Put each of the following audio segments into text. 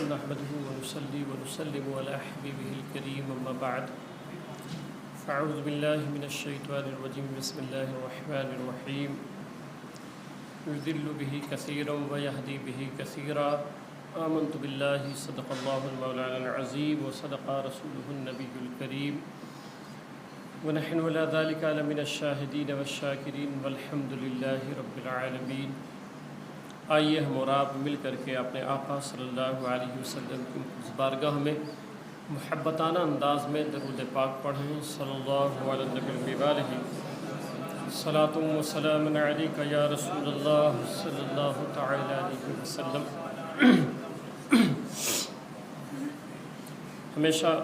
نحمده ونصلي ونسلم على حبيبه الكريم أما بعد فأعوذ بالله من الشيطان الرجيم بسم الله الرحمن الرحيم يذل به كثيرا ويهدي به كثيرا آمنت بالله صدق الله المولانا العظيم وصدق رسوله النبي الكريم ونحن على ذلك من الشاهدين والشاكرين والحمد لله رب العالمين۔ آئیے ہم اور آپ مل کر کے اپنے آقا صلی اللہ علیہ وسلم کی بارگاہ میں محبتانہ انداز میں درود پاک پڑھیں۔ صلی اللہ علیہ نبی وآلہ صلاۃ و سلام علیک یا رسول اللہ صلی اللہ تعالی علیہ وسلم۔ ہمیشہ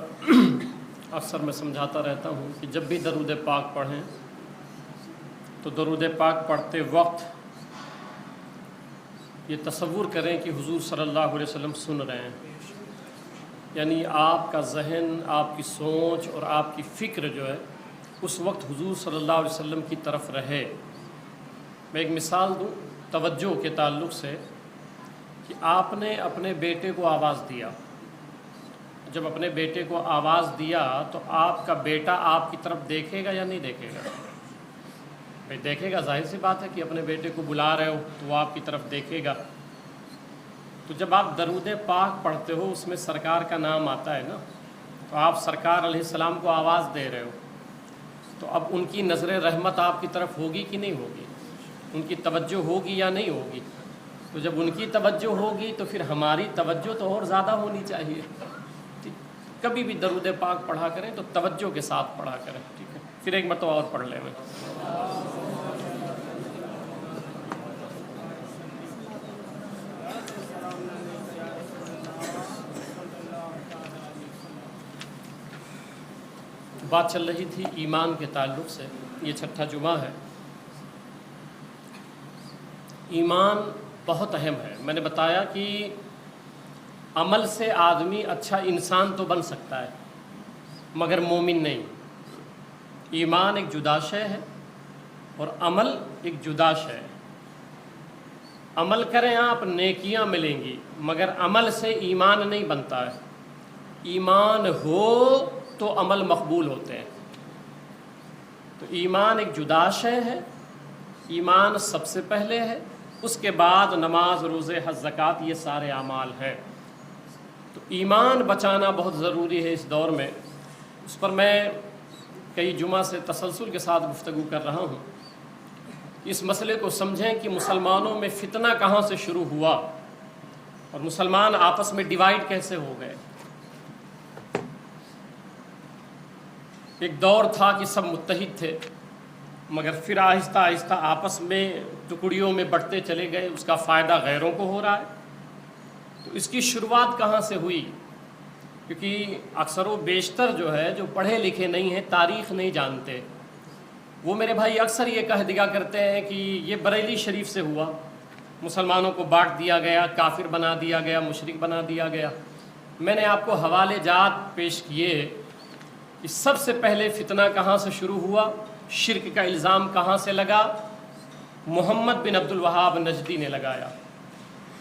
اکثر میں سمجھاتا رہتا ہوں کہ جب بھی درود پاک پڑھیں تو درود پاک پڑھتے وقت یہ تصور کریں کہ حضور صلی اللہ علیہ وسلم سن رہے ہیں، یعنی آپ کا ذہن، آپ کی سوچ اور آپ کی فکر جو ہے اس وقت حضور صلی اللہ علیہ وسلم کی طرف رہے۔ میں ایک مثال دوں توجہ کے تعلق سے کہ آپ نے اپنے بیٹے کو آواز دیا، جب اپنے بیٹے کو آواز دیا تو آپ کا بیٹا آپ کی طرف دیکھے گا یا نہیں دیکھے گا؟ بھائی دیکھے گا، ظاہر سی بات ہے کہ اپنے بیٹے کو بلا رہے ہو تو وہ آپ کی طرف دیکھے گا۔ تو جب آپ درود پاک پڑھتے ہو اس میں سرکار کا نام آتا ہے نا، تو آپ سرکار علیہ السلام کو آواز دے رہے ہو، تو اب ان کی نظر رحمت آپ کی طرف ہوگی کہ نہیں ہوگی؟ ان کی توجہ ہوگی یا نہیں ہوگی؟ تو جب ان کی توجہ ہوگی تو پھر ہماری توجہ تو اور زیادہ ہونی چاہیے۔ کبھی بھی درود پاک پڑھا کریں تو توجہ کے ساتھ پڑھا کریں، ٹھیک ہے؟ پھر ایک مرتبہ اور پڑھ لیں۔ میں بات چل رہی تھی ایمان کے تعلق سے، یہ چھٹا جمعہ ہے۔ ایمان بہت اہم ہے۔ میں نے بتایا کہ عمل سے آدمی اچھا انسان تو بن سکتا ہے مگر مومن نہیں۔ ایمان ایک جدا شے ہے اور عمل ایک جدا شے ہے۔ عمل کریں آپ نیکیاں ملیں گی مگر عمل سے ایمان نہیں بنتا ہے۔ ایمان ہو تو عمل مقبول ہوتے ہیں۔ تو ایمان ایک جدا شے ہے، ایمان سب سے پہلے ہے، اس کے بعد نماز، روزے، حج، زکوٰۃ، یہ سارے اعمال ہیں۔ تو ایمان بچانا بہت ضروری ہے اس دور میں۔ اس پر میں کئی جمعہ سے تسلسل کے ساتھ گفتگو کر رہا ہوں۔ اس مسئلے کو سمجھیں کہ مسلمانوں میں فتنہ کہاں سے شروع ہوا اور مسلمان آپس میں ڈیوائیڈ کیسے ہو گئے۔ ایک دور تھا کہ سب متحد تھے مگر پھر آہستہ آہستہ آپس میں ٹکڑیوں میں بٹتے چلے گئے، اس کا فائدہ غیروں کو ہو رہا ہے۔ تو اس کی شروعات کہاں سے ہوئی؟ کیونکہ اکثر و بیشتر جو ہے جو پڑھے لکھے نہیں ہیں، تاریخ نہیں جانتے، وہ میرے بھائی اکثر یہ کہہ دیا کرتے ہیں کہ یہ بریلی شریف سے ہوا، مسلمانوں کو بانٹ دیا گیا، کافر بنا دیا گیا، مشرک بنا دیا گیا۔ میں نے آپ کو حوالے جات پیش کیے کہ سب سے پہلے فتنہ کہاں سے شروع ہوا، شرک کا الزام کہاں سے لگا؟ محمد بن عبد الوہاب نجدی نے لگایا۔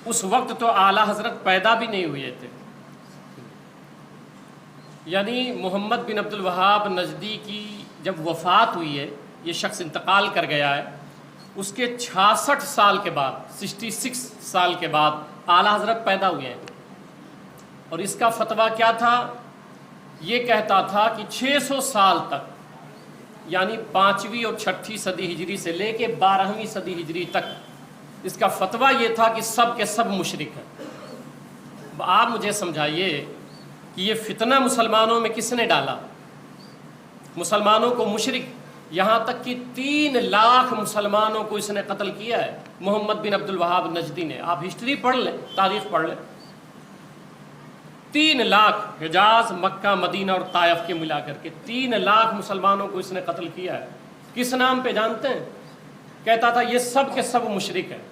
اس وقت تو اعلیٰ حضرت پیدا بھی نہیں ہوئے تھے، یعنی محمد بن عبد الوہاب نجدی کی جب وفات ہوئی ہے، یہ شخص انتقال کر گیا ہے، اس کے 66 سال کے بعد، 66 سال کے بعد اعلیٰ حضرت پیدا ہوئے ہیں۔ اور اس کا فتویٰ کیا تھا؟ یہ کہتا تھا کہ 600 سال تک، یعنی 5ویں اور 6ٹھی صدی ہجری سے لے کے 12ویں صدی ہجری تک، اس کا فتویٰ یہ تھا کہ سب کے سب مشرک ہیں۔ آپ مجھے سمجھائیے کہ یہ فتنہ مسلمانوں میں کس نے ڈالا؟ مسلمانوں کو مشرک، یہاں تک کہ 3 لاکھ مسلمانوں کو اس نے قتل کیا ہے، محمد بن عبد الوہاب نجدی نے۔ آپ ہسٹری پڑھ لیں، تاریخ پڑھ لیں، 3 لاکھ، حجاز، مکہ، مدینہ اور طائف کے ملا کر کے 3 لاکھ مسلمانوں کو اس نے قتل کیا ہے۔ کس نام پہ جانتے ہیں؟ کہتا تھا یہ سب کے سب مشرک ہیں،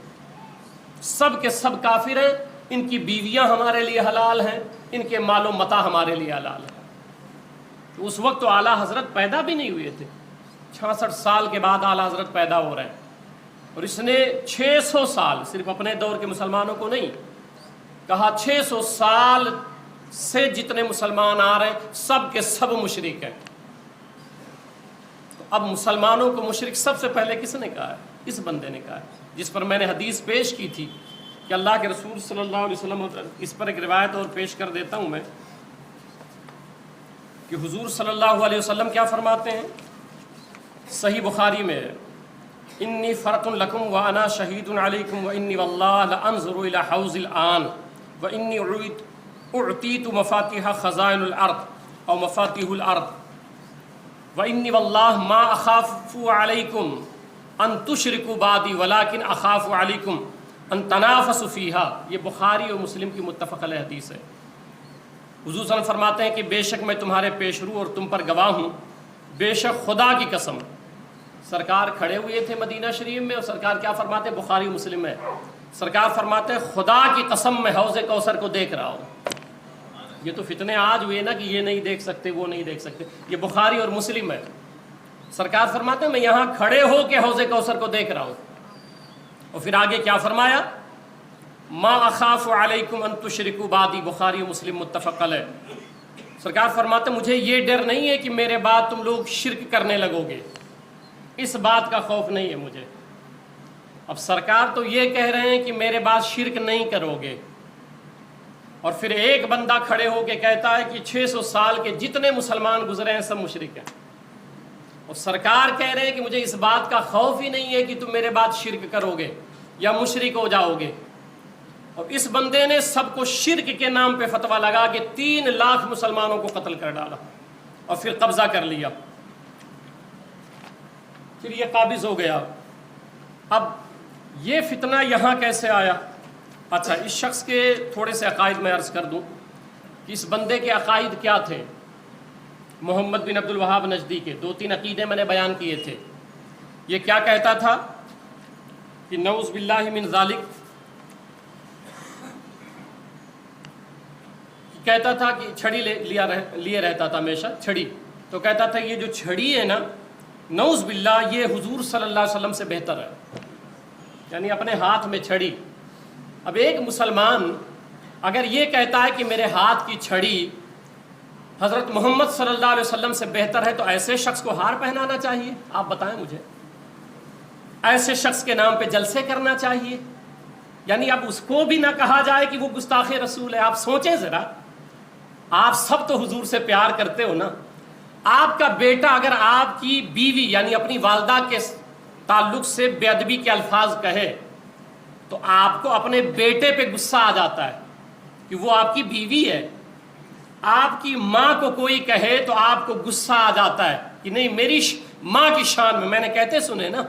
سب کے سب کافر ہیں، ان کی بیویاں ہمارے لیے حلال ہیں، ان کے مال و متاع ہمارے لیے حلال ہیں۔ تو اس وقت تو اعلیٰ حضرت پیدا بھی نہیں ہوئے تھے، 66 سال کے بعد اعلیٰ حضرت پیدا ہو رہے ہیں۔ اور اس نے 600 سال، صرف اپنے دور کے مسلمانوں کو نہیں، کہا 600 سال سے جتنے مسلمان آ رہے ہیں سب کے سب مشرک ہیں. تو اب مسلمانوں کو مشرک سب سے پہلے کس نے کہا ہے؟ اس بندے نے کہا ہے، جس پر میں نے حدیث پیش کی تھی کہ اللہ کے رسول صلی اللہ علیہ وسلم، اس پر ایک روایت اور پیش کر دیتا ہوں میں کہ حضور صلی اللہ علیہ وسلم کیا فرماتے ہیں؟ صحیح بخاری میں، انی فرط لکم وانا شہید علیکم وانی واللہ لانظر الی حوض الآن وانی اعطیت مفاتیح خزائن الارض او مفاتیح الارض وانی واللہ ما اخاف علیکم ان تشرکوا بعدی ولکن اخاف علیکم ان تنافسوا فیہا. یہ بخاری اور مسلم کی متفق علیہ حدیث ہے. حضور صلی اللہ علیہ وسلم فرماتے ہیں کہ بے شک میں تمہارے پیش رو اور تم پر گواہ ہوں، بے شک خدا کی قسم. سرکار کھڑے ہوئے تھے مدینہ شریف میں اور سرکار کیا فرماتے ہیں؟ بخاری مسلم ہے، سرکار فرماتے ہیں خدا کی قسم میں حوض کوثر کو دیکھ رہا ہوں. یہ تو فتنے آج ہوئے نا کہ یہ نہیں دیکھ سکتے وہ نہیں دیکھ سکتے، یہ بخاری اور مسلم ہے. سرکار فرماتے ہیں میں یہاں کھڑے ہو کے حوض کوثر کو دیکھ رہا ہوں. اور پھر آگے کیا فرمایا؟ ما اخاف علیکم ان تشرکوا بعدی، بخاری و مسلم متفق علیہ. سرکار فرماتے مجھے یہ ڈر نہیں ہے کہ میرے بعد تم لوگ شرک کرنے لگو گے، اس بات کا خوف نہیں ہے مجھے. اب سرکار تو یہ کہہ رہے ہیں کہ میرے بعد شرک نہیں کرو گے، اور پھر ایک بندہ کھڑے ہو کے کہتا ہے کہ 600 سال کے جتنے مسلمان گزرے ہیں سب مشرک ہیں. اور سرکار کہہ رہے ہیں کہ مجھے اس بات کا خوف ہی نہیں ہے کہ تم میرے بعد شرک کرو گے یا مشرک ہو جاؤ گے. اور اس بندے نے سب کو شرک کے نام پہ فتویٰ لگا کے 3 لاکھ مسلمانوں کو قتل کر ڈالا اور پھر قبضہ کر لیا. پھر یہ قابض ہو گیا. اب یہ فتنہ یہاں کیسے آیا؟ اچھا، اس شخص کے تھوڑے سے عقائد میں عرض کر دوں کہ اس بندے کے عقائد کیا تھے. محمد بن عبد الوہاب نجدی کے 2-3 عقیدے میں نے بیان کیے تھے. یہ کیا کہتا تھا کہ نعوذ باللہ من ذالک، کہتا تھا کہ چھڑی لیے رہتا تھا ہمیشہ چھڑی. تو کہتا تھا یہ جو چھڑی ہے نا، نعوذ باللہ، یہ حضور صلی اللہ علیہ وسلم سے بہتر ہے، یعنی اپنے ہاتھ میں چھڑی. اب ایک مسلمان اگر یہ کہتا ہے کہ میرے ہاتھ کی چھڑی حضرت محمد صلی اللہ علیہ وسلم سے بہتر ہے، تو ایسے شخص کو ہار پہنانا چاہیے. آپ بتائیں مجھے، ایسے شخص کے نام پہ جلسے کرنا چاہیے؟ یعنی اب اس کو بھی نہ کہا جائے کہ وہ گستاخ رسول ہے. آپ سوچیں ذرا، آپ سب تو حضور سے پیار کرتے ہو نا. آپ کا بیٹا اگر آپ کی بیوی یعنی اپنی والدہ کے تعلق سے بے ادبی کے الفاظ کہے تو آپ کو اپنے بیٹے پہ غصہ آ جاتا ہے کہ وہ آپ کی بیوی ہے. آپ کی ماں کو کوئی کہے تو آپ کو غصہ آ جاتا ہے کہ نہیں، میری ماں کی شان میں. میں نے کہتے سنے نا،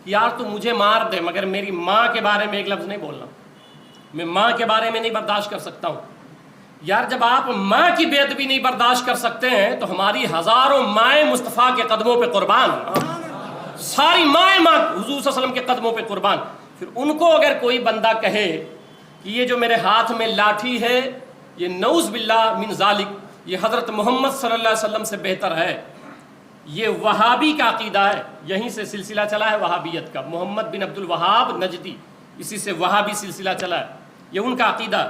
یار تو مجھے مار دے مگر میری ماں کے بارے میں ایک لفظ نہیں بولنا، میں ماں کے بارے میں نہیں برداشت کر سکتا ہوں. یار جب آپ ماں کی بے ادبی نہیں برداشت کر سکتے ہیں تو ہماری ہزاروں مائیں مصطفیٰ کے قدموں پہ قربان، ساری مائیں ماں حضور صلی اللہ علیہ وسلم کے قدموں پہ قربان. پھر ان کو اگر کوئی بندہ کہے کہ یہ جو میرے ہاتھ میں لاٹھی ہے یہ نعوذ باللہ من ذالک، یہ حضرت محمد صلی اللہ علیہ وسلم سے بہتر ہے، یہ وہابی کا عقیدہ ہے. یہیں سے سلسلہ چلا ہے وہابیت کا. محمد بن عبد الوہاب نجدی، اسی سے وہابی سلسلہ چلا ہے، یہ ان کا عقیدہ.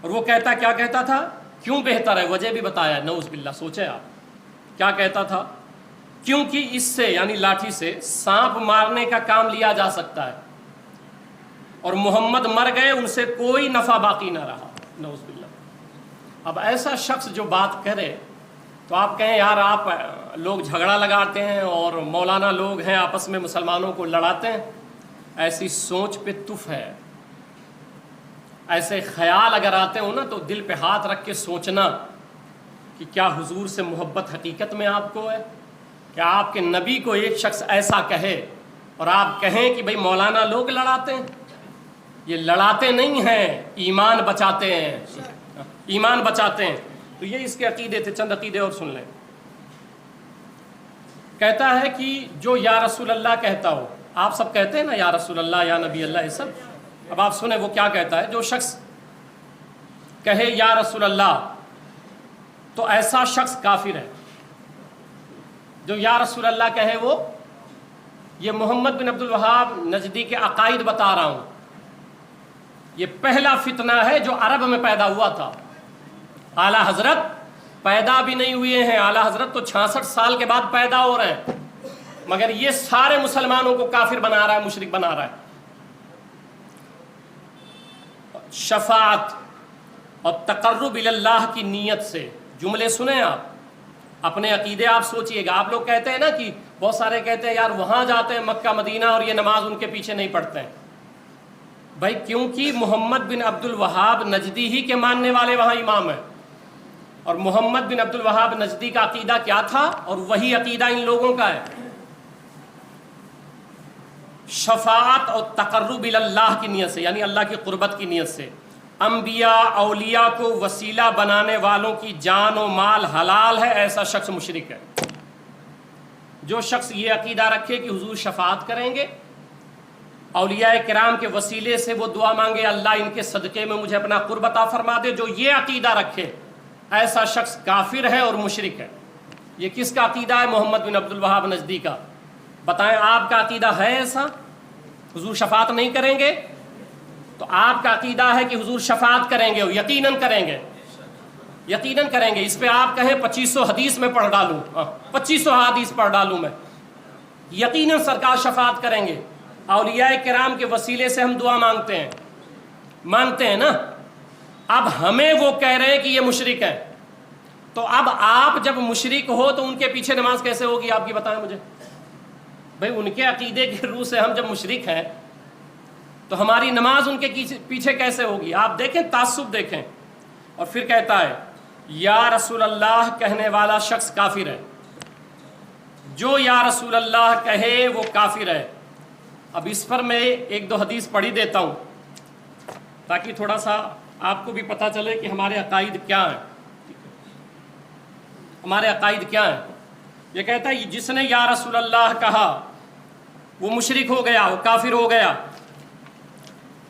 اور وہ کہتا کیا کہتا تھا؟ کیوں بہتر ہے؟ وجہ بھی بتایا. نعوذ باللہ، سوچیں آپ کیا کہتا تھا. کیونکہ اس سے یعنی لاٹھی سے سانپ مارنے کا کام لیا جا سکتا ہے، اور محمد مر گئے، ان سے کوئی نفع باقی نہ رہا. نعوذ باللہ. اب ایسا شخص جو بات کرے تو آپ کہیں یار آپ لوگ جھگڑا لگاتے ہیں اور مولانا لوگ ہیں آپس میں مسلمانوں کو لڑاتے ہیں. ایسی سوچ پہ تف ہے. ایسے خیال اگر آتے ہوں نا تو دل پہ ہاتھ رکھ کے سوچنا کہ کیا حضور سے محبت حقیقت میں آپ کو ہے؟ کیا آپ کے نبی کو ایک شخص ایسا کہے اور آپ کہیں کہ بھئی مولانا لوگ لڑاتے ہیں؟ یہ لڑاتے نہیں ہیں، ایمان بچاتے ہیں، ایمان بچاتے ہیں. تو یہ اس کے عقیدے تھے. چند عقیدے اور سن لیں. کہتا ہے کہ جو یا رسول اللہ کہتا ہو، آپ سب کہتے ہیں نا یا رسول اللہ یا نبی اللہ، یہ سب. اب آپ سنیں وہ کیا کہتا ہے. جو شخص کہے یا رسول اللہ تو ایسا شخص کافر ہے. جو یا رسول اللہ کہے وہ، یہ محمد بن عبد الوہاب نجدی کے عقائد بتا رہا ہوں. یہ پہلا فتنہ ہے جو عرب میں پیدا ہوا تھا. اعلیٰ حضرت پیدا بھی نہیں ہوئے ہیں, اعلیٰ حضرت تو 66 سال کے بعد پیدا ہو رہے ہیں, مگر یہ سارے مسلمانوں کو کافر بنا رہا ہے, مشرک بنا رہا ہے. شفاعت اور تقرب اللہ کی نیت سے جملے سنیں آپ, اپنے عقیدے آپ سوچئے گا. آپ لوگ کہتے ہیں نا کہ بہت سارے کہتے ہیں یار وہاں جاتے ہیں مکہ مدینہ اور یہ نماز ان کے پیچھے نہیں پڑھتے ہیں. بھائی کیونکہ محمد بن عبد الوہاب نجدی ہی کے ماننے والے وہاں امام ہیں, اور محمد بن عبد الوہاب نجدی کا عقیدہ کیا تھا اور وہی عقیدہ ان لوگوں کا ہے. شفاعت اور تقرب اللہ کی نیت سے, یعنی اللہ کی قربت کی نیت سے. انبیاء اولیاء کو وسیلہ بنانے والوں کی جان و مال حلال ہے, ایسا شخص مشرک ہے. جو شخص یہ عقیدہ رکھے کہ حضور شفاعت کریں گے, اولیاء کرام کے وسیلے سے وہ دعا مانگے اللہ ان کے صدقے میں مجھے اپنا قرب عطا فرما دے, جو یہ عقیدہ رکھے ایسا شخص کافر ہے اور مشرک ہے. یہ کس کا عقیدہ ہے؟ محمد بن عبد الوہاب نجدی کا. بتائیں آپ کا عقیدہ ہے ایسا؟ حضور شفاعت نہیں کریں گے؟ تو آپ کا عقیدہ ہے کہ حضور شفاعت کریں گے, یقیناً کریں گے, یقیناً کریں گے. اس پہ آپ کہیں 2500 حدیث میں پڑھ ڈالوں, 2500 حدیث پڑھ ڈالوں میں, یقیناً سرکار شفاعت کریں گے. اولیاء کرام کے وسیلے سے ہم دعا مانگتے ہیں نا. اب ہمیں وہ کہہ رہے ہیں کہ یہ مشرک ہے, تو اب آپ جب مشرک ہو تو ان کے پیچھے نماز کیسے ہوگی آپ کی بتائیں مجھے. بھئی ان کے عقیدے کی روح سے ہم جب مشرک ہیں تو ہماری نماز ان کے پیچھے کیسے ہوگی؟ آپ دیکھیں, تعصب دیکھیں. اور پھر کہتا ہے یا رسول اللہ کہنے والا شخص کافر ہے, جو یا رسول اللہ کہے وہ کافر ہے. اب اس پر میں ایک دو حدیث پڑھی دیتا ہوں تاکہ تھوڑا سا آپ کو بھی پتہ چلے کہ ہمارے عقائد کیا ہیں. ہمارے عقائد کیا ہیں؟ یہ کہتا ہے جس نے یا رسول اللہ کہا وہ مشرک ہو گیا, وہ کافر ہو گیا.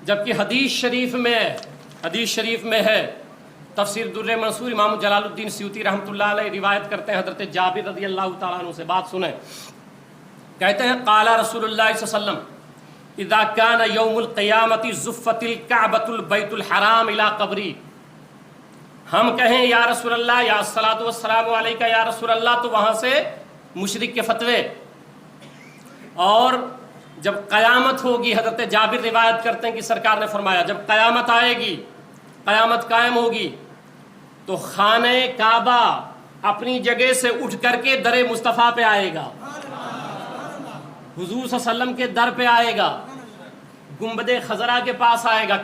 جبکہ حدیث شریف میں ہے, تفسیر در منصور امام جلال الدین سیوطی رحمۃ اللہ علیہ روایت کرتے ہیں حضرت جابر رضی اللہ تعالیٰ عنہ سے. بات سنیں, کہتے ہیں قال رسول اللہ صلی اللہ علیہ وسلم اذا کان یوم القیامت زفت الکعبۃ البیت الحرام الی قبری. ہم کہیں یا رسول اللہ یا الصلاۃ والسلام علیکہ یا رسول اللہ تو وہاں سے مشرک کے فتوے. اور جب قیامت ہوگی, حضرت جابر روایت کرتے ہیں کہ سرکار نے فرمایا جب قیامت آئے گی, قیامت قائم ہوگی تو خانہ کعبہ اپنی جگہ سے اٹھ کر کے در مصطفیٰ پہ آئے گا, حضور صلی اللہ علیہ وسلم کے در پہ آئے گا, گنبد خضرا کے پاس آئے گا,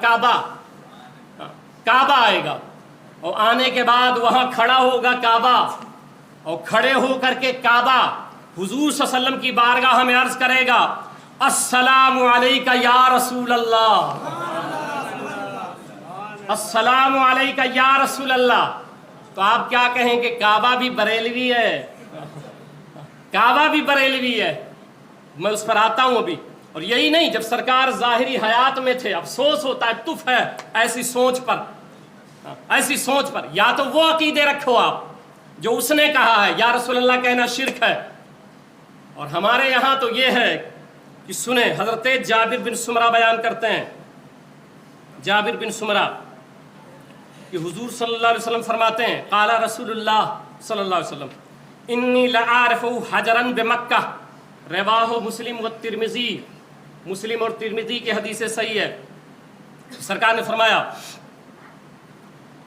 کعبہ آئے گا, اور آنے کے بعد وہاں کھڑا ہوگا کعبہ, اور کھڑے ہو کر کے کعبہ حضور صلی اللہ علیہ وسلم کی بارگاہ میں عرض کرے گا السلام علیکہ یا رسول اللہ, السلام علیکہ یا رسول اللہ. تو آپ کیا کہیں کہ کعبہ بھی بریلوی ہے, کعبہ بھی بریلوی ہے. میں اس پر آتا ہوں ابھی. اور یہی نہیں, جب سرکار ظاہری حیات میں تھے, افسوس ہوتا ہے, تف ہے ایسی سوچ پر. یا تو وہ عقیدے رکھو آپ جو اس نے کہا ہے, یا رسول اللہ کہنا شرک ہے. اور ہمارے یہاں تو یہ ہے کہ سنیں, حضرت جابر بن سمرہ بیان کرتے ہیں, جابر بن سمرہ کہ حضور صلی اللہ علیہ وسلم فرماتے ہیں قال رسول اللہ صلی اللہ علیہ وسلم انی لعارف حجرا بمکہ, رواہ مسلم و ترمذی, مسلم اور ترمذی کی حدیث صحیح ہے. سرکار نے فرمایا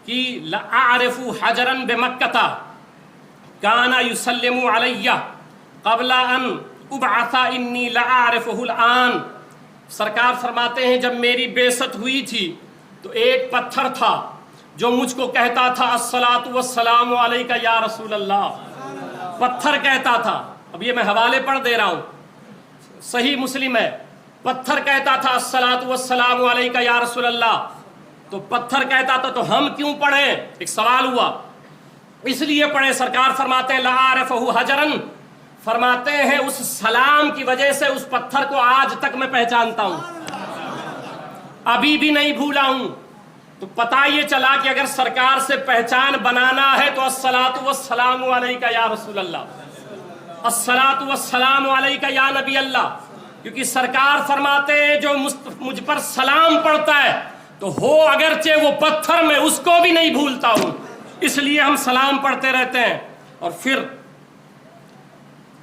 کہ لعارف حجرا بمکہ کان یسلم علی قبل ان ابعث انی لعارفہ الان. سرکار فرماتے ہیں جب میری بعثت ہوئی تھی تو ایک پتھر تھا جو مجھ کو کہتا تھا الصلاۃ والسلام علیکہ یا رسول اللہ. پتھر کہتا تھا, اب یہ میں حوالے پڑھ دے رہا ہوں, صحیح مسلم ہے. پتھر کہتا تھا الصلاۃ والسلام علیکہ یا رسول اللہ. تو پتھر کہتا تھا تو ہم کیوں پڑھیں؟ ایک سوال ہوا. اس لیے پڑھے, سرکار فرماتے ہیں لعارفہ حجرا, فرماتے ہیں اس سلام کی وجہ سے اس پتھر کو آج تک میں پہچانتا ہوں, ابھی بھی نہیں بھولا ہوں. تو پتہ یہ چلا کہ اگر سرکار سے پہچان بنانا ہے تو الصلاۃ والسلام علیکہ یا رسول اللہ, الصلاۃ والسلام علیکہ یا نبی اللہ. کیونکہ سرکار فرماتے ہیں جو مجھ پر سلام پڑھتا ہے تو ہو اگرچہ وہ پتھر میں اس کو بھی نہیں بھولتا ہوں، اس لیے ہم سلام پڑھتے رہتے ہیں۔ اور پھر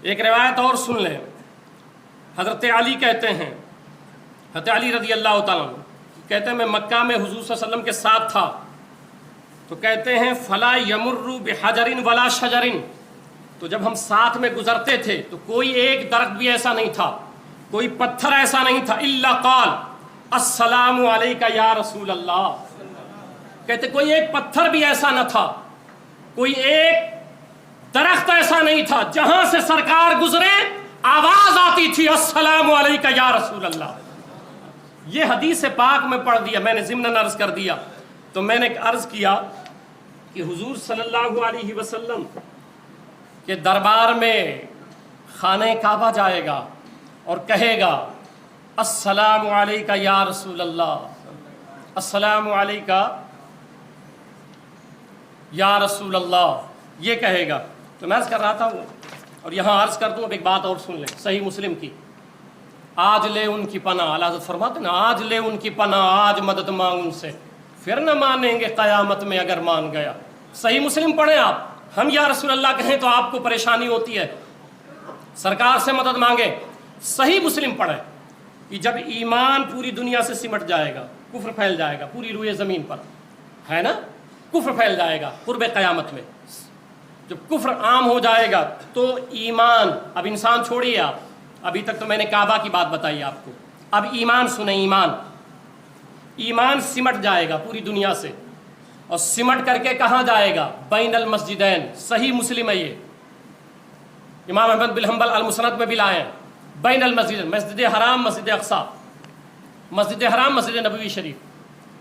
ایک روایت اور سن لیں، حضرت علی کہتے ہیں، حضرت علی رضی اللہ تعالیٰ عنہ کہتے ہیں میں مکہ میں حضور صلی اللہ علیہ وسلم کے ساتھ تھا، تو کہتے ہیں فلا یمر بحجر ولا شجر، تو جب ہم ساتھ میں گزرتے تھے تو کوئی ایک درخت بھی ایسا نہیں تھا، کوئی پتھر ایسا نہیں تھا، الا قال السلام علیکہ یا رسول اللہ، کہتے کوئی ایک پتھر بھی ایسا نہ تھا، کوئی ایک درخت ایسا نہیں تھا جہاں سے سرکار گزرے آواز آتی تھی السلام علیکہ یا رسول اللہ۔ یہ حدیث پاک میں پڑھ دیا، میں نے ضمناً عرض کر دیا، تو میں نے عرض کیا کہ حضور صلی اللہ علیہ وسلم کے دربار میں خانہ کعبہ جائے گا اور کہے گا السلام علیکہ یا رسول اللہ، السلام علیکہ یا رسول اللہ، یہ کہے گا۔ تو میں عرض کر رہا تھا وہ، اور یہاں عرض کر دوں اب ایک بات اور سن لیں، صحیح مسلم کی، آج لے ان کی پناہ، اعلیٰ حضرت فرماتے نا آج لے ان کی پناہ، آج مدد مانگ ان سے، پھر نہ مانیں گے قیامت میں اگر مان گیا۔ صحیح مسلم پڑھیں آپ، ہم یا رسول اللہ کہیں تو آپ کو پریشانی ہوتی ہے، سرکار سے مدد مانگے، صحیح مسلم پڑھیں کہ جب ایمان پوری دنیا سے سمٹ جائے گا، کفر پھیل جائے گا پوری روئے زمین پر، ہے نا، کفر پھیل جائے گا قرب قیامت میں، جب کفر عام ہو جائے گا تو ایمان، اب انسان چھوڑیے آپ، ابھی تک تو میں نے کعبہ کی بات بتائی آپ کو، اب ایمان سنیں، ایمان سمٹ جائے گا پوری دنیا سے، اور سمٹ کر کے کہاں جائے گا؟ بین المسجدین، صحیح مسلم ہے یہ، امام احمد بن حنبل المسند میں بھی لائے ہیں، بین المسجدین، مسجد حرام مسجد اقصی، مسجد حرام مسجد نبوی شریف،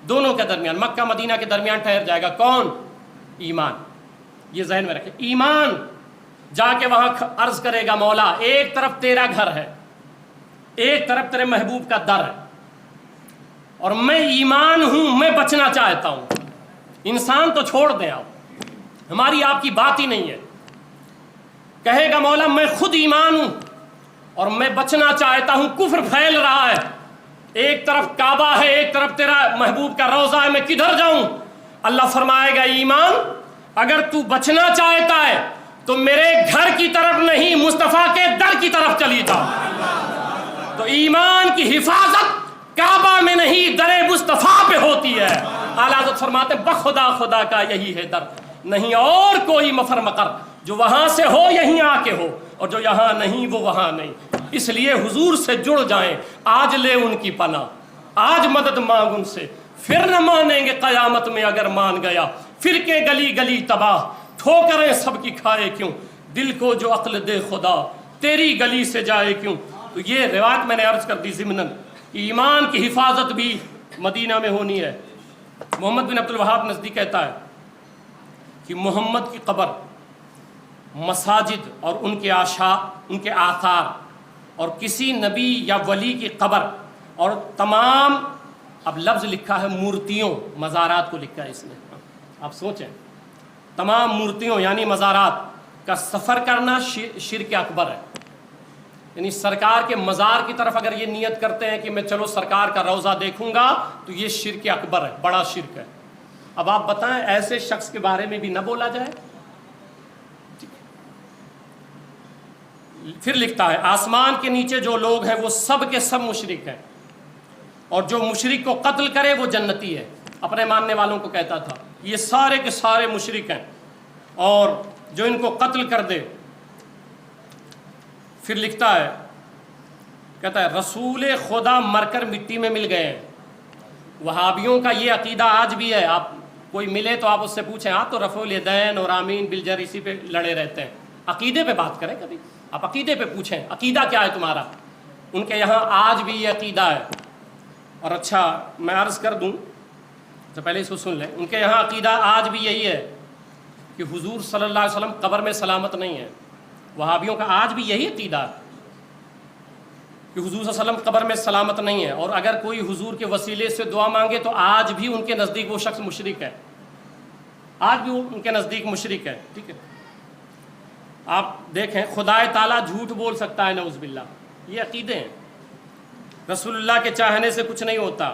دونوں کے درمیان، مکہ مدینہ کے درمیان ٹھہر جائے گا کون؟ ایمان، یہ ذہن میں رکھیں۔ ایمان جا کے وہاں عرض کرے گا مولا ایک طرف تیرا گھر ہے، ایک طرف تیرے محبوب کا در ہے، اور میں ایمان ہوں، میں بچنا چاہتا ہوں۔ انسان تو چھوڑ دیں آپ، ہماری آپ کی بات ہی نہیں ہے، کہے گا مولا میں خود ایمان ہوں اور میں بچنا چاہتا ہوں، کفر پھیل رہا ہے، ایک طرف کعبہ ہے، ایک طرف تیرا محبوب کا روضہ ہے، میں کدھر جاؤں؟ اللہ فرمائے گا ایمان اگر تو بچنا چاہتا ہے تو میرے گھر کی طرف نہیں، مصطفیٰ کے در کی طرف چلی جا۔ تو ایمان کی حفاظت کعبہ میں نہیں، در مصطفیٰ پہ ہوتی ہے۔ اعلیٰ حضرت فرماتے ہیں بخدا خدا کا یہی ہے در، نہیں اور کوئی مفر مقر، جو وہاں سے ہو یہیں آ کے ہو، اور جو یہاں نہیں وہ وہاں نہیں۔ اس لیے حضور سے جڑ جائیں، آج لے ان کی پناہ، آج مدد مانگ ان سے، پھر نہ مانیں گے قیامت میں اگر مان گیا۔ پھر کے گلی گلی تباہ، ٹھوکریں سب کی کھائے کیوں، دل کو جو عقل دے خدا، تیری گلی سے جائے کیوں۔ تو یہ روایت میں نے عرض کر دی ضمناً، ایمان کی حفاظت بھی مدینہ میں ہونی ہے۔ محمد بن عبد الوہاب نزدی کہتا ہے کہ محمد کی قبر، مساجد اور ان کے ان کے آثار، اور کسی نبی یا ولی کی قبر، اور تمام، اب لفظ لکھا ہے مورتیوں، مزارات کو لکھا ہے اس نے، آپ سوچیں، تمام مورتیوں یعنی مزارات کا سفر کرنا شرک اکبر ہے۔ یعنی سرکار کے مزار کی طرف اگر یہ نیت کرتے ہیں کہ میں چلو سرکار کا روضہ دیکھوں گا، تو یہ شرک اکبر ہے، بڑا شرک ہے۔ اب آپ بتائیں ایسے شخص کے بارے میں بھی نہ بولا جائے۔ پھر لکھتا ہے آسمان کے نیچے جو لوگ ہیں وہ سب کے سب مشرک ہیں، اور جو مشرک کو قتل کرے وہ جنتی ہے۔ اپنے ماننے والوں کو کہتا تھا یہ سارے کے سارے مشرک ہیں، اور جو ان کو قتل کر دے۔ پھر لکھتا ہے، کہتا ہے رسول خدا مر کر مٹی میں مل گئے ہیں۔ وہابیوں کا یہ عقیدہ آج بھی ہے، آپ کوئی ملے تو آپ اس سے پوچھیں، آپ تو رفع الیدین اور آمین بالجر اسی پہ لڑے رہتے ہیں، عقیدے پہ بات کریں کبھی، آپ عقیدے پہ پوچھیں عقیدہ کیا ہے تمہارا۔ ان کے یہاں آج بھی یہ عقیدہ ہے۔ اور اچھا میں عرض کر دوں تو پہلے اس کو سن لیں، ان کے یہاں عقیدہ آج بھی یہی ہے کہ حضور صلی اللہ علیہ وسلم قبر میں سلامت نہیں ہے۔ وہابیوں کا آج بھی یہی عقیدہ ہے کہ حضور صلی اللہ علیہ وسلم قبر میں سلامت نہیں ہے، اور اگر کوئی حضور کے وسیلے سے دعا مانگے تو آج بھی ان کے نزدیک وہ شخص مشرک ہے، آج بھی وہ ان کے نزدیک مشرک ہے۔ ٹھیک ہے، آپ دیکھیں خدا تعالیٰ جھوٹ بول سکتا ہے، نعوذ باللہ، یہ عقیدے ہیں۔ رسول اللہ کے چاہنے سے کچھ نہیں ہوتا،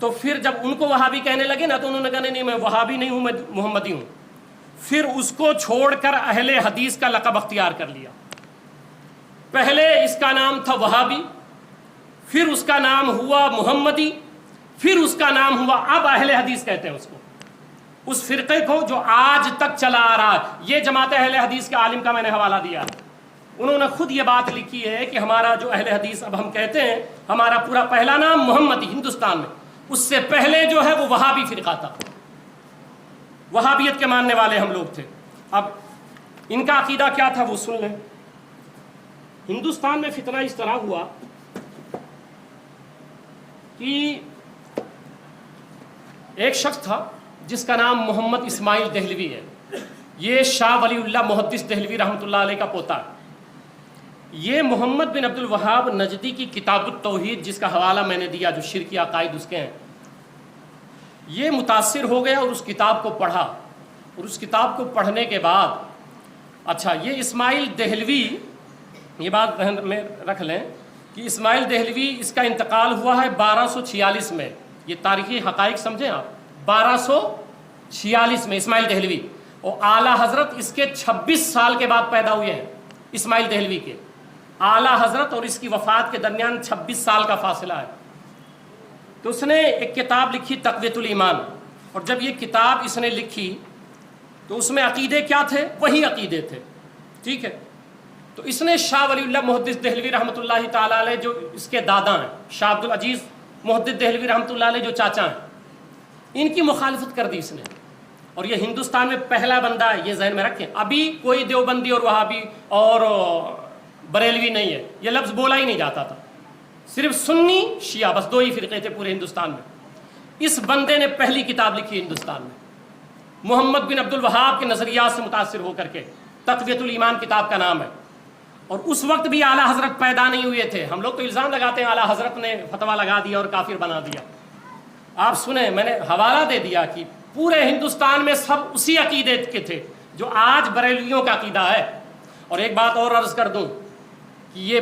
تو پھر جب ان کو وہابی کہنے لگے نا تو انہوں نے کہا نہیں میں وہابی نہیں ہوں، میں محمدی ہوں. پھر اس کو چھوڑ کر اہل حدیث کا لقب اختیار کر لیا. پہلے اس کا نام تھا وہابی، پھر اس کا نام ہوا محمدی، پھر اس کا نام ہوا اب اہل حدیث کہتے ہیں اس کو، اس فرقے کو جو آج تک چلا آ رہا ہے. یہ جماعت اہل حدیث کے عالم کا میں نے حوالہ دیا، انہوں نے خود یہ بات لکھی ہے کہ ہمارا جو اہل حدیث اب ہم کہتے ہیں، ہمارا پورا پہلا نام محمدی ہندوستان میں، اس سے پہلے جو ہے وہ وہابی فرقہ تھا، وہابیت کے ماننے والے ہم لوگ تھے. اب ان کا عقیدہ کیا تھا وہ سن لیں. ہندوستان میں فتنہ اس طرح ہوا کہ ایک شخص تھا جس کا نام محمد اسماعیل دہلوی ہے. یہ شاہ ولی اللہ محدث دہلوی رحمۃ اللہ علیہ کا پوتا ہے. یہ محمد بن عبد الوہاب نجدی کی کتاب التوحید جس کا حوالہ میں نے دیا، جو شرکی عقائد اس کے ہیں، یہ متاثر ہو گیا اور اس کتاب کو پڑھا. اور اس کتاب کو پڑھنے کے بعد اچھا یہ اسماعیل دہلوی، یہ بات ذہن میں رکھ لیں کہ اسماعیل دہلوی اس کا انتقال ہوا ہے 1246 میں. یہ تاریخی حقائق سمجھیں آپ، 1246 میں اسماعیل دہلوی، اور اعلیٰ حضرت اس کے 26 سال کے بعد پیدا ہوئے ہیں. اسماعیل دہلوی کے اعلیٰ حضرت اور اس کی وفات کے درمیان 26 سال کا فاصلہ ہے. تو اس نے ایک کتاب لکھی تقویۃ الایمان، اور جب یہ کتاب اس نے لکھی تو اس میں عقیدے کیا تھے؟ وہی عقیدے تھے. ٹھیک ہے، تو اس نے شاہ ولی اللہ محدث دہلوی رحمۃ اللہ تعالیٰ علیہ جو اس کے دادا ہیں، شاہ عبد العزیز محدث دہلوی رحمۃ اللہ علیہ جو چاچا ہیں، ان کی مخالفت کر دی اس نے. اور یہ ہندوستان میں پہلا بندہ ہے، یہ ذہن میں رکھیں. ابھی کوئی دیوبندی اور وہابی اور بریلوی نہیں ہے، یہ لفظ بولا ہی نہیں جاتا تھا. صرف سنی شیعہ، بس دو ہی فرقے تھے پورے ہندوستان میں. اس بندے نے پہلی کتاب لکھی ہندوستان میں، محمد بن عبد الوہاب کے نظریات سے متاثر ہو کر کے. تقویۃ الایمان کتاب کا نام ہے. اور اس وقت بھی اعلیٰ حضرت پیدا نہیں ہوئے تھے. ہم لوگ تو الزام لگاتے ہیں اعلیٰ حضرت نے فتویٰ لگا دیا اور کافر بنا دیا. آپ سنیں، میں نے حوالہ دے دیا کہ پورے ہندوستان میں سب اسی عقیدے کے تھے جو آج بریلویوں کا عقیدہ ہے. اور ایک بات اور عرض کر دوں کہ یہ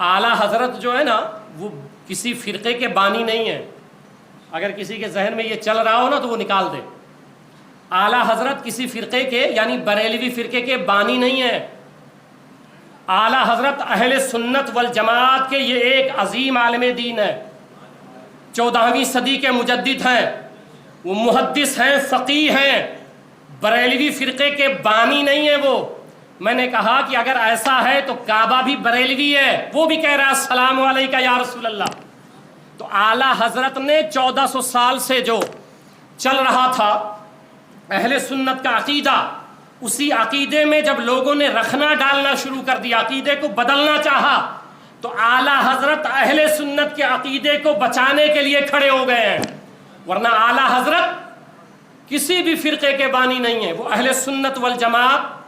اعلیٰ حضرت جو ہے نا وہ کسی فرقے کے بانی نہیں ہیں. اگر کسی کے ذہن میں یہ چل رہا ہو نا تو وہ نکال دے. اعلیٰ حضرت کسی فرقے کے یعنی بریلوی فرقے کے بانی نہیں ہیں. اعلیٰ حضرت اہل سنت والجماعت کے یہ ایک عظیم عالم دین ہے، 14ویں صدی کے مجدد ہیں، وہ محدث ہیں، فقیہ ہیں، بریلوی فرقے کے بانی نہیں ہیں وہ. میں نے کہا کہ اگر ایسا ہے تو کعبہ بھی بریلوی ہے، وہ بھی کہہ رہا ہے السلام علیکہ یا رسول اللہ. تو اعلیٰ حضرت نے 1400 سال سے جو چل رہا تھا اہل سنت کا عقیدہ، اسی عقیدے میں جب لوگوں نے رکھنا ڈالنا شروع کر دیا، عقیدے کو بدلنا چاہا، تو اعلیٰ حضرت اہل سنت کے عقیدے کو بچانے کے لیے کھڑے ہو گئے ہیں. ورنہ اعلیٰ حضرت کسی بھی فرقے کے بانی نہیں ہیں، وہ اہل سنت والجماعت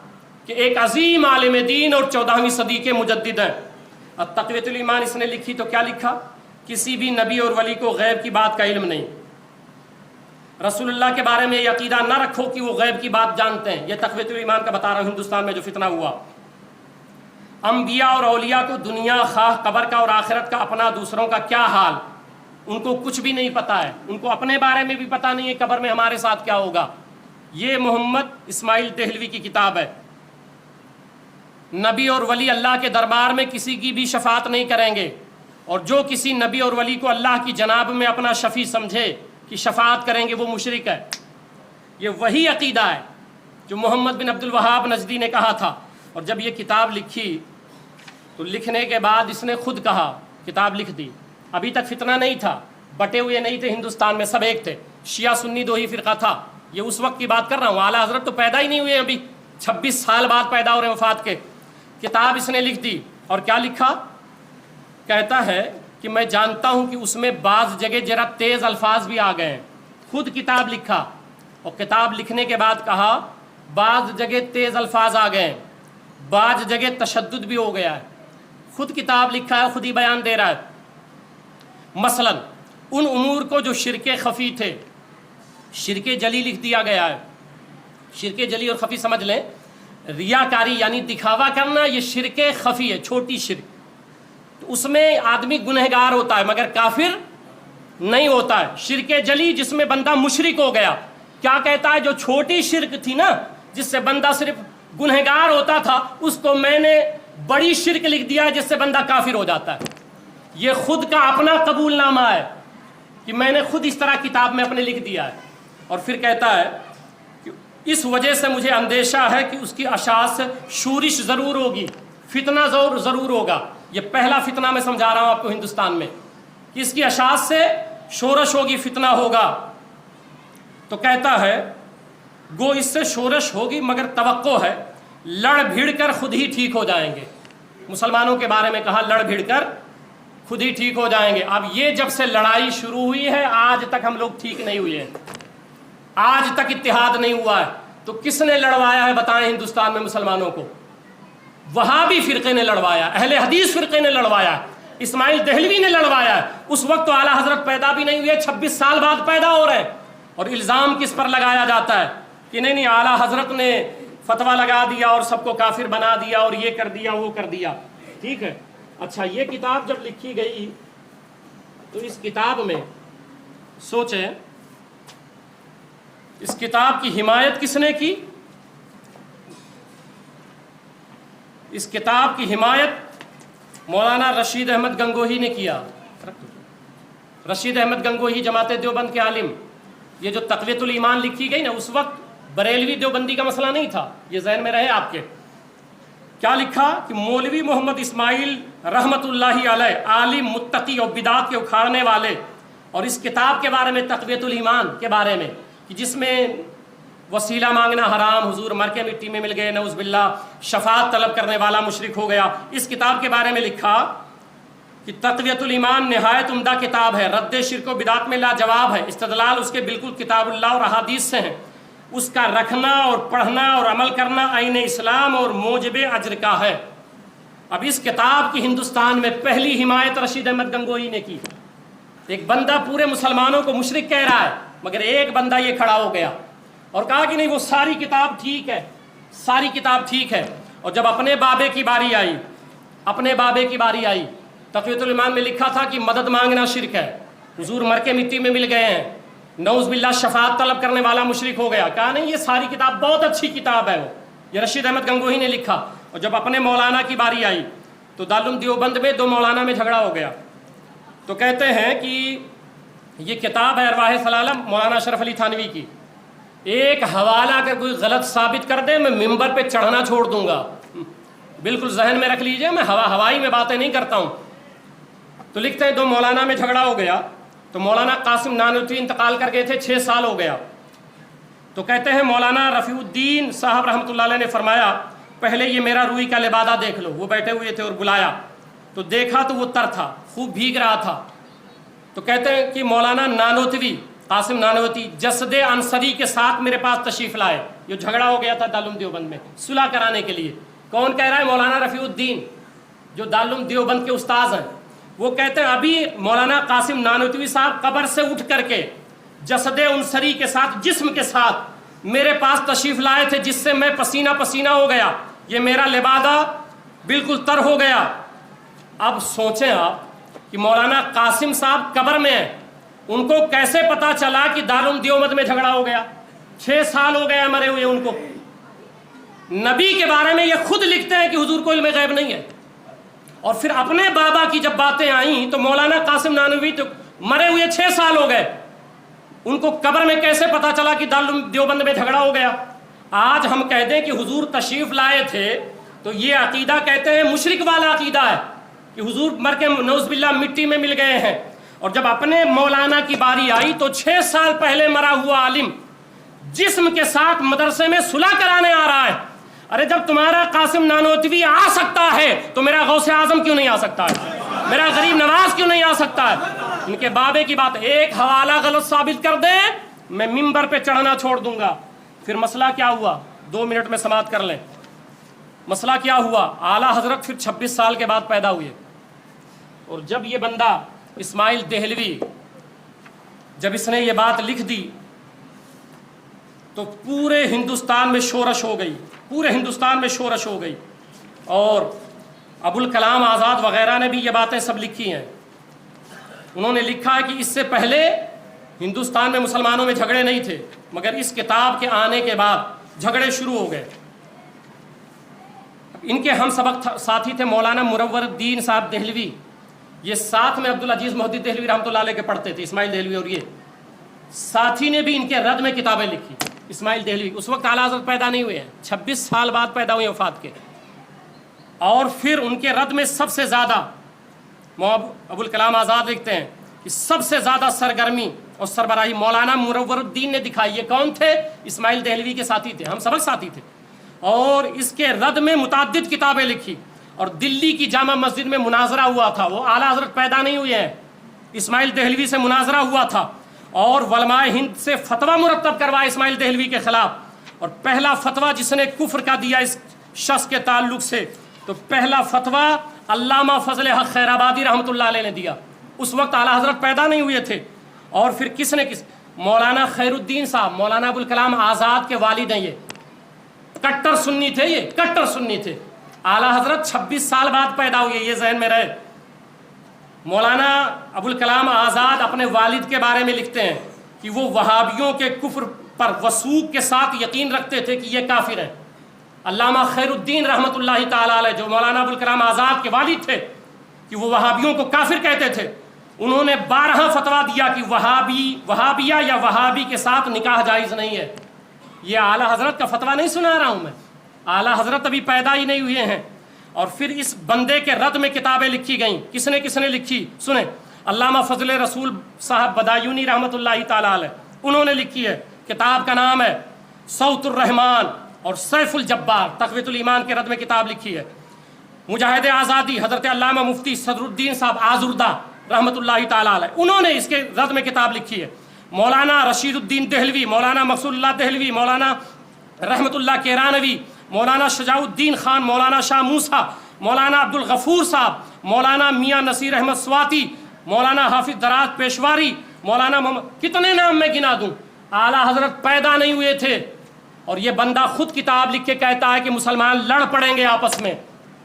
کہ ایک عظیم عالم دین اور 14ویں صدی کے مجدد ہیں. اب تقویۃ الایمان اس نے لکھی تو کیا لکھا؟ کسی بھی نبی اور ولی کو غیب کی بات کا علم نہیں. رسول اللہ کے بارے میں یہ عقیدہ نہ رکھو کہ وہ غیب کی بات جانتے ہیں. یہ تقویۃ الایمان کا بتا رہا ہوں. ہندوستان میں جو فتنہ ہوا، انبیاء اور اولیاء کو دنیا، خواہ قبر کا اور آخرت کا، اپنا دوسروں کا کیا حال، ان کو کچھ بھی نہیں پتا ہے. ان کو اپنے بارے میں بھی پتا نہیں ہے قبر میں ہمارے ساتھ کیا ہوگا. یہ محمد اسماعیل دہلوی کی کتاب ہے. نبی اور ولی اللہ کے دربار میں کسی کی بھی شفاعت نہیں کریں گے، اور جو کسی نبی اور ولی کو اللہ کی جناب میں اپنا شفیع سمجھے کہ شفاعت کریں گے وہ مشرک ہے. یہ وہی عقیدہ ہے جو محمد بن عبد الوہاب نجدی نے کہا تھا. اور جب یہ کتاب لکھی تو لکھنے کے بعد اس نے خود کہا، کتاب لکھ دی. ابھی تک فتنہ نہیں تھا، بٹے ہوئے نہیں تھے ہندوستان میں، سب ایک تھے. شیعہ سنی دو ہی فرقہ تھا. یہ اس وقت کی بات کر رہا ہوں، اعلیٰ حضرت تو پیدا ہی نہیں ہوئے، ابھی 26 سال بعد پیدا ہو رہے وفات کے. کتاب اس نے لکھ دی. اور کیا لکھا؟ کہتا ہے کہ میں جانتا ہوں کہ اس میں بعض جگہ ذرا تیز الفاظ بھی آ گئے ہیں. خود کتاب لکھا، اور کتاب لکھنے کے بعد کہا بعض جگہ تیز الفاظ آ گئے ہیں، بعض جگہ تشدد بھی ہو گیا ہے. خود کتاب لکھا ہے، خود ہی بیان دے رہا ہے. مثلا ان امور کو جو شرک خفی تھے، شرک جلی لکھ دیا گیا ہے. شرک جلی اور خفی سمجھ لیں، ریاکاری یعنی دکھاوا کرنا، یہ شرک خفی ہے، چھوٹی شرک. تو اس میں آدمی گنہگار ہوتا ہے مگر کافر نہیں ہوتا ہے. شرک جلی جس میں بندہ مشرک ہو گیا. کیا کہتا ہے؟ جو چھوٹی شرک تھی نا جس سے بندہ صرف گنہگار ہوتا تھا اس کو میں نے بڑی شرک لکھ دیا جس سے بندہ کافر ہو جاتا ہے. یہ خود کا اپنا قبول نامہ ہے کہ میں نے خود اس طرح کتاب میں اپنے لکھ دیا ہے. اور پھر کہتا ہے کہ اس وجہ سے مجھے اندیشہ ہے کہ اس کی اشاعت سے شورش ضرور ہوگی, فتنہ ضرور ہوگا. یہ پہلا فتنہ میں سمجھا رہا ہوں آپ کو ہندوستان میں کہ اس کی اشاعت سے شورش ہوگی, فتنہ ہوگا. تو کہتا ہے گو اس سے شورش ہوگی مگر توقع ہے لڑ بھیڑ کر خود ہی ٹھیک ہو جائیں گے. مسلمانوں کے بارے میں کہا لڑ بھیڑ کر خود ہی ٹھیک ہو جائیں گے. اب یہ جب سے لڑائی شروع ہوئی ہے آج تک ہم لوگ ٹھیک نہیں ہوئے ہیں, آج تک اتحاد نہیں ہوا ہے. تو کس نے لڑوایا ہے بتائیں ہندوستان میں مسلمانوں کو؟ وہابی فرقے نے لڑوایا, اہل حدیث فرقے نے لڑوایا, اسماعیل دہلوی نے لڑوایا. اس وقت تو اعلیٰ حضرت پیدا بھی نہیں ہوئے, 26 سال بعد پیدا ہو رہے ہیں. اور الزام کس پر لگایا جاتا ہے کہ نہیں اعلیٰ حضرت نے فتویٰ لگا دیا اور سب کو کافر بنا دیا اور یہ کر دیا وہ کر دیا. ٹھیک ہے, اچھا یہ کتاب جب لکھی گئی تو اس کتاب میں سوچیں اس کتاب کی حمایت کس نے کی؟ اس کتاب کی حمایت مولانا رشید احمد گنگوہی نے کیا. رشید احمد گنگوہی جماعت دیوبند کے عالم. یہ جو تقویۃ الایمان لکھی گئی نا اس وقت بریلوی دیوبندی کا مسئلہ نہیں تھا, یہ ذہن میں رہے آپ کے. کیا لکھا کہ مولوی محمد اسماعیل رحمت اللہ علیہ عالم متقی اور بدعات کے اکھاڑنے والے, اور اس کتاب کے بارے میں تقویۃ الایمان کے بارے میں کہ جس میں وسیلہ مانگنا حرام, حضور مر کے مٹی میں مل گئے, نعوذ باللہ, شفاعت طلب کرنے والا مشرک ہو گیا. اس کتاب کے بارے میں لکھا کہ تقویۃ الایمان نہایت عمدہ کتاب ہے, رد شرک و بدعات میں لاجواب ہے, استدلال اس کے بالکل کتاب اللہ اور احادیث سے ہیں, اس کا رکھنا اور پڑھنا اور عمل کرنا عین اسلام اور موجب اجر کا ہے. اب اس کتاب کی ہندوستان میں پہلی حمایت رشید احمد گنگوہی نے کی. ایک بندہ پورے مسلمانوں کو مشرک کہہ رہا ہے مگر ایک بندہ یہ کھڑا ہو گیا اور کہا کہ نہیں وہ ساری کتاب ٹھیک ہے, ساری کتاب ٹھیک ہے. اور جب اپنے بابے کی باری آئی تقویۃ الایمان میں لکھا تھا کہ مدد مانگنا شرک ہے, حضور مر کے مٹی میں مل گئے ہیں, نعوذ باللہ شفاعت طلب کرنے والا مشرک ہو گیا. کہا نہیں یہ ساری کتاب بہت اچھی کتاب ہے, وہ یہ رشید احمد گنگوہی نے لکھا. اور جب اپنے مولانا کی باری آئی تو دارالعلوم دیوبند میں 2 مولانا میں جھگڑا ہو گیا. تو کہتے ہیں کہ یہ کتاب ہے ارواح سلالم مولانا اشرف علی تھانوی کی, ایک حوالہ اگر کوئی غلط ثابت کر دے میں ممبر پہ چڑھنا چھوڑ دوں گا. بالکل ذہن میں رکھ لیجئے, میں ہوائی میں باتیں نہیں کرتا ہوں. تو لکھتے ہیں 2 مولانا میں جھگڑا ہو گیا تو مولانا قاسم نانوتوی انتقال کر گئے تھے, 6 سال ہو گیا. تو کہتے ہیں مولانا رفیع الدین صاحب رحمۃ اللہ علیہ نے فرمایا پہلے یہ میرا روئی کا لبادہ دیکھ لو. وہ بیٹھے ہوئے تھے اور بلایا تو دیکھا تو وہ تر تھا, خوب بھیگ رہا تھا. تو کہتے ہیں کہ مولانا نانوتوی قاسم نانوتوی جسد انصری کے ساتھ میرے پاس تشریف لائے. یہ جھگڑا ہو گیا تھا دارالعلوم دیوبند میں صلح کرانے کے لیے. کون کہہ رہا ہے؟ مولانا رفیع الدین جو دارالعلوم دیوبند کے استاذ ہیں. وہ کہتے ہیں ابھی مولانا قاسم نانوتوی صاحب قبر سے اٹھ کر کے جسد انصری کے ساتھ, جسم کے ساتھ میرے پاس تشریف لائے تھے جس سے میں پسینہ پسینہ ہو گیا, یہ میرا لبادہ بالکل تر ہو گیا. اب سوچیں آپ کہ مولانا قاسم صاحب قبر میں ہیں, ان کو کیسے پتا چلا کہ دارالعلوم دیوبند میں جھگڑا ہو گیا؟ 6 سال ہو گیا مرے ہوئے ان کو. نبی کے بارے میں یہ خود لکھتے ہیں کہ حضور کو علم غیب نہیں ہے. اور پھر اپنے بابا کی جب باتیں آئیں تو مولانا قاسم نانوی تو مرے ہوئے 6 سال ہو گئے, ان کو قبر میں کیسے پتا چلا کہ دارالعلوم دیوبند میں جھگڑا ہو گیا؟ آج ہم کہہ دیں کہ حضور تشریف لائے تھے تو یہ عقیدہ کہتے ہیں مشرک والا عقیدہ ہے کہ حضور مر کے نعوذ باللہ مٹی میں مل گئے ہیں. اور جب اپنے مولانا کی باری آئی تو 6 سال پہلے مرا ہوا عالم جسم کے ساتھ مدرسے میں صلح کرانے آ رہا ہے. ارے جب تمہارا قاسم نانوتوی آ سکتا ہے تو میرا غوث اعظم کیوں نہیں آ سکتا ہے؟ میرا غریب نواز کیوں نہیں آ سکتا ہے؟ ان کے بابے کی بات ایک حوالہ غلط ثابت کر دے میں ممبر پہ چڑھنا چھوڑ دوں گا. پھر مسئلہ کیا ہوا؟ 2 منٹ میں سماعت کر لیں. مسئلہ کیا ہوا؟ اعلیٰ حضرت پھر 26 سال کے بعد پیدا ہوئے. اور جب یہ بندہ اسماعیل دہلوی جب اس نے یہ بات لکھ دی تو پورے ہندوستان میں شورش ہو گئی, پورے ہندوستان میں شورش ہو گئی. اور ابوالکلام آزاد وغیرہ نے بھی یہ باتیں سب لکھی ہیں. انہوں نے لکھا ہے کہ اس سے پہلے ہندوستان میں مسلمانوں میں جھگڑے نہیں تھے، مگر اس کتاب کے آنے کے بعد جھگڑے شروع ہو گئے۔ ان کے ہم سبق ساتھی تھے مولانا منور الدین صاحب دہلوی، یہ ساتھ میں عبدالعزیز محدث دہلوی رحمۃ اللہ علیہ کے پڑھتے تھے، اسماعیل دہلوی، اور یہ ساتھی نے بھی ان کے رد میں کتابیں لکھی۔ اسماعیل دہلوی اس وقت اعلیٰ حضرت پیدا نہیں ہوئے ہیں، 26 سال بعد پیدا ہوئے وفات کے، اور پھر ان کے رد میں سب سے زیادہ ابوالکلام آزاد لکھتے ہیں کہ سب سے زیادہ سرگرمی اور سربراہی مولانا منور الدین نے دکھائی۔ یہ کون تھے؟ اسماعیل دہلوی کے ساتھی تھے، ہم سبق ساتھی تھے، اور اس کے رد میں متعدد کتابیں لکھی، اور دلی کی جامع مسجد میں مناظرہ ہوا تھا، وہ اعلیٰ حضرت پیدا نہیں ہوئے ہیں، اسماعیل دہلوی سے مناظرہ ہوا تھا، اور علماء ہند سے فتویٰ مرتب کروایا اسماعیل دہلوی کے خلاف، اور پہلا فتویٰ جس نے کفر کا دیا اس شخص کے تعلق سے، تو پہلا فتویٰ علامہ فضل حق خیر آبادی رحمۃ اللہ علیہ نے دیا، اس وقت اعلیٰ حضرت پیدا نہیں ہوئے تھے۔ اور پھر کس نے مولانا خیر الدین صاحب، مولانا ابوالکلام آزاد کے والد ہیں، یہ کٹر سنی تھے، یہ کٹر سنی تھے، اعلیٰ حضرت 26 سال بعد پیدا ہوئے، یہ ذہن میں رہے۔ مولانا ابوالکلام آزاد اپنے والد کے بارے میں لکھتے ہیں کہ وہ وہابیوں کے کفر پر وثوق کے ساتھ یقین رکھتے تھے کہ یہ کافر ہیں۔ علامہ خیر الدین رحمۃ اللہ تعالیٰ علیہ، جو مولانا ابوالکلام آزاد کے والد تھے، کہ وہ وہابیوں کو کافر کہتے تھے، انہوں نے 12 فتویٰ دیا کہ وہابیہ یا وہابی کے ساتھ نکاح جائز نہیں ہے۔ یہ اعلیٰ حضرت کا فتویٰ نہیں سنا رہا ہوں میں، اعلیٰ حضرت ابھی پیدا ہی نہیں ہوئے ہیں۔ اور پھر اس بندے کے رد میں کتابیں لکھی گئیں، کس نے لکھی؟ سنیں، علامہ فضل رسول صاحب بدایونی رحمۃ اللہ تعالیٰ علیہ، انہوں نے لکھی ہے، کتاب کا نام ہے صوت الرحمان اور سیف الجبار، تقویۃ الایمان کے رد میں کتاب لکھی ہے۔ مجاہد آزادی حضرت علامہ مفتی صدر الدین صاحب آزردہ رحمۃ اللہ تعالیٰ علیہ، انہوں نے اس کے رد میں کتاب لکھی ہے۔ مولانا رشید الدین دہلوی، مولانا مقصود اللہ دہلوی، مولانا رحمۃ اللہ کیرانوی، مولانا شجاع الدین خان، مولانا شاہ موسیٰ، مولانا عبدالغفور صاحب، مولانا میاں نصیر احمد سواتی، مولانا حافظ دراز پیشواری، مولانا محمد، کتنے نام میں گنا دوں؟ اعلیٰ حضرت پیدا نہیں ہوئے تھے، اور یہ بندہ خود کتاب لکھ کے کہتا ہے کہ مسلمان لڑ پڑیں گے آپس میں۔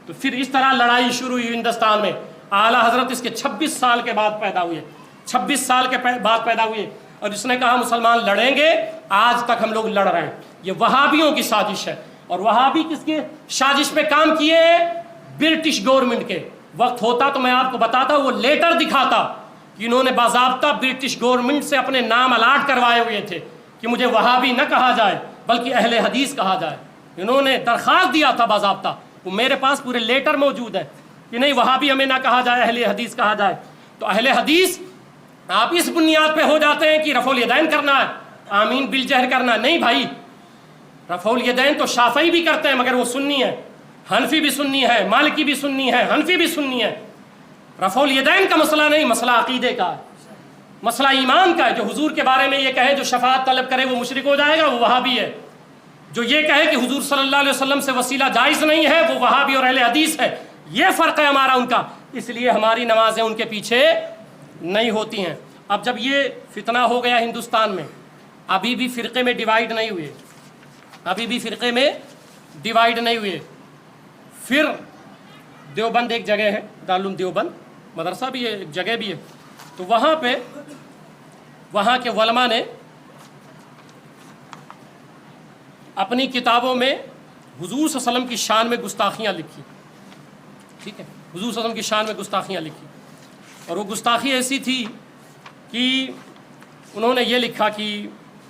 تو پھر اس طرح لڑائی شروع ہوئی ہندوستان میں، اعلیٰ حضرت اس کے 26 سال کے بعد پیدا ہوئے، 26 سال کے بعد پیدا ہوئے، اور اس نے کہا مسلمان لڑیں گے، آج تک ہم لوگ لڑ رہے ہیں۔ یہ وہابیوں کی سازش ہے، اور وہابی کس کے سازش پہ کام کیے؟ برٹش گورنمنٹ کے۔ وقت ہوتا تو میں آپ کو بتاتا، وہ لیٹر دکھاتا کہ انہوں نے باضابطہ برٹش گورنمنٹ سے اپنے نام الاٹ کروائے ہوئے تھے کہ مجھے وہابی نہ کہا جائے بلکہ اہل حدیث کہا جائے۔ انہوں نے درخواست دیا تھا باضابطہ، وہ میرے پاس پورے لیٹر موجود ہے کہ نہیں وہابی ہمیں نہ کہا جائے، اہل حدیث کہا جائے۔ تو اہل حدیث آپ اس بنیاد پہ ہو جاتے ہیں کہ رفع الیدین کرنا ہے، آمین بالجہر کرنا، نہیں بھائی، رفع الیدین تو شافعی بھی کرتے ہیں مگر وہ سنی ہے، حنفی بھی سنی ہے، مالکی بھی سنی ہے، حنفی بھی سنی ہے۔ رفع الیدین کا مسئلہ نہیں، مسئلہ عقیدے کا ہے، مسئلہ ایمان کا ہے۔ جو حضور کے بارے میں یہ کہے جو شفاعت طلب کرے وہ مشرک ہو جائے گا، وہ وہابی ہے۔ جو یہ کہے کہ حضور صلی اللہ علیہ وسلم سے وسیلہ جائز نہیں ہے، وہ وہابی اور اہل حدیث ہے۔ یہ فرق ہے ہمارا ان کا، اس لیے ہماری نمازیں ان کے پیچھے نہیں ہوتی ہیں۔ اب جب یہ فتنہ ہو گیا ہندوستان میں، ابھی بھی فرقے میں ڈیوائیڈ نہیں ہوئے، ابھی بھی فرقے میں ڈیوائیڈ نہیں ہوئے۔ پھر دیوبند ایک جگہ ہے، دارالعلوم دیوبند مدرسہ بھی ہے، ایک جگہ بھی ہے، تو وہاں پہ وہاں کے علماء نے اپنی کتابوں میں حضور صلی اللہ علیہ وسلم کی شان میں گستاخیاں لکھی، ٹھیک ہے، حضور صلی اللہ علیہ وسلم کی شان میں گستاخیاں لکھی، اور وہ گستاخی ایسی تھی کہ انہوں نے یہ لکھا کہ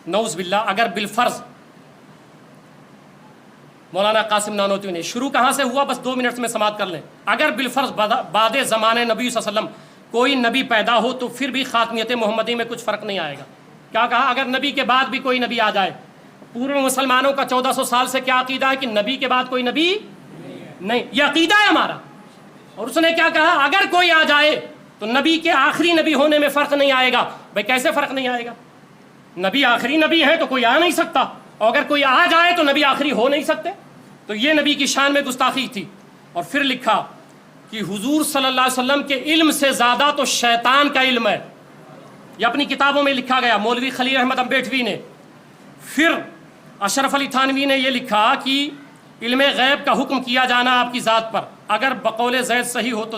نعوذ باللہ، اگر بالفرض مولانا قاسم نانوتوی نے، شروع کہاں سے ہوا بس 2 منٹ میں سماعت کر لیں، اگر بالفرض بعد زمانے نبی صلی اللہ علیہ وسلم کوئی نبی پیدا ہو تو پھر بھی خاتمیت محمدی میں کچھ فرق نہیں آئے گا۔ کیا کہا؟ اگر نبی کے بعد بھی کوئی نبی آ جائے، پورے مسلمانوں کا 1400 سال سے کیا عقیدہ ہے کہ نبی کے بعد کوئی نبی نہیں، یہ عقیدہ ہے ہمارا۔ اور اس نے کیا کہا؟ اگر کوئی آ جائے تو نبی کے آخری نبی ہونے میں فرق نہیں آئے گا۔ بھائی کیسے فرق نہیں آئے گا؟ نبی آخری نبی ہے تو کوئی آ نہیں سکتا، اور اگر کوئی آ جائے تو نبی آخری ہو نہیں سکتے۔ تو یہ نبی کی شان میں گستاخی تھی۔ اور پھر لکھا کہ حضور صلی اللہ علیہ وسلم کے علم سے زیادہ تو شیطان کا علم ہے، یہ اپنی کتابوں میں لکھا گیا، مولوی خلیل احمد امبیٹوی نے۔ پھر اشرف علی تھانوی نے یہ لکھا کہ علم غیب کا حکم کیا جانا آپ کی ذات پر، اگر بقول زید صحیح ہو تو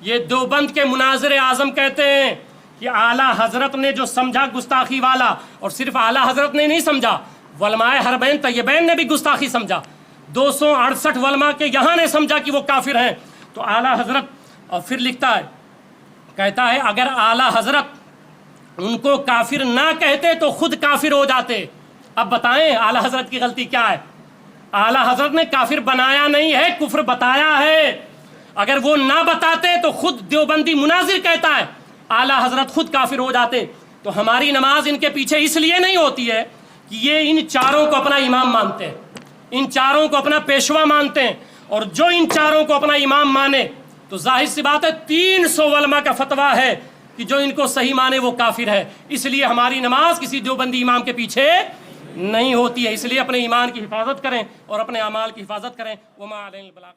یہ دیوبند کے مناظر اعظم کہتے ہیں کہ اعلیٰ حضرت نے جو سمجھا گستاخی والا، اور صرف اعلیٰ حضرت نے نہیں سمجھا، علماء حرمین طیبین نے بھی گستاخی سمجھا، 268 علماء کے یہاں نے سمجھا کہ وہ کافر ہیں۔ تو اعلیٰ حضرت، اور پھر لکھتا ہے، کہتا ہے اگر اعلیٰ حضرت ان کو کافر نہ کہتے تو خود کافر ہو جاتے۔ اب بتائیں اعلیٰ حضرت کی غلطی کیا ہے؟ اعلیٰ حضرت نے کافر بنایا نہیں ہے، کفر بتایا ہے۔ اگر وہ نہ بتاتے تو خود دیوبندی مناظر کہتا ہے اعلیٰ حضرت خود کافر ہو جاتے۔ تو ہماری نماز ان کے پیچھے اس لیے نہیں ہوتی ہے کہ یہ ان چاروں کو اپنا امام مانتے ہیں، ان چاروں کو اپنا پیشوا مانتے ہیں، اور جو ان چاروں کو اپنا امام مانے تو ظاہر سی بات ہے 300 علماء کا فتویٰ ہے کہ جو ان کو صحیح مانے وہ کافر ہے۔ اس لیے ہماری نماز کسی دیوبندی امام کے پیچھے نہیں ہوتی ہے۔ اس لیے اپنے ایمان کی حفاظت کریں اور اپنے اعمال کی حفاظت کریں۔ وما علینا البلاغ۔